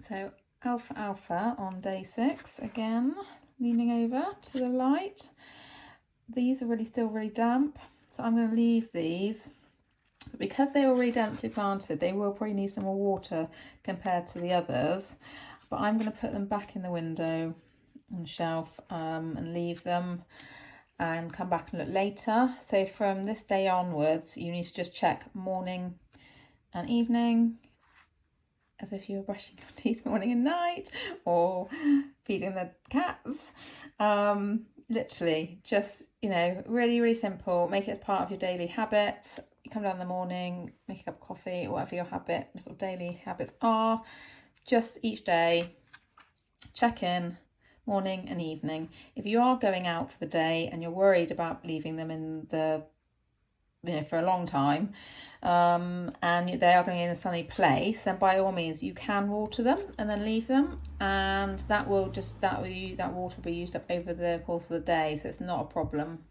So Alfalfa on day 6 again, leaning over to the light. These are still really damp, so I'm going to leave these. But because they're already densely planted, they will probably need some more water compared to the others. But I'm going to put them back in the window on the shelf and leave them and come back and look later. So from this day onwards, you need to just check morning and evening, as if you were brushing your teeth morning and night or feeding the cats. Literally just, really, really simple. Make it part of your daily habit. You come down in the morning, make a cup of coffee, whatever your sort of daily habits are. Just each day, check in morning and evening. If you are going out for the day and you're worried about leaving them in the for a long time, and they are going in a sunny place, then by all means you can water them and then leave them, and that water will be used up over the course of the day, so it's not a problem.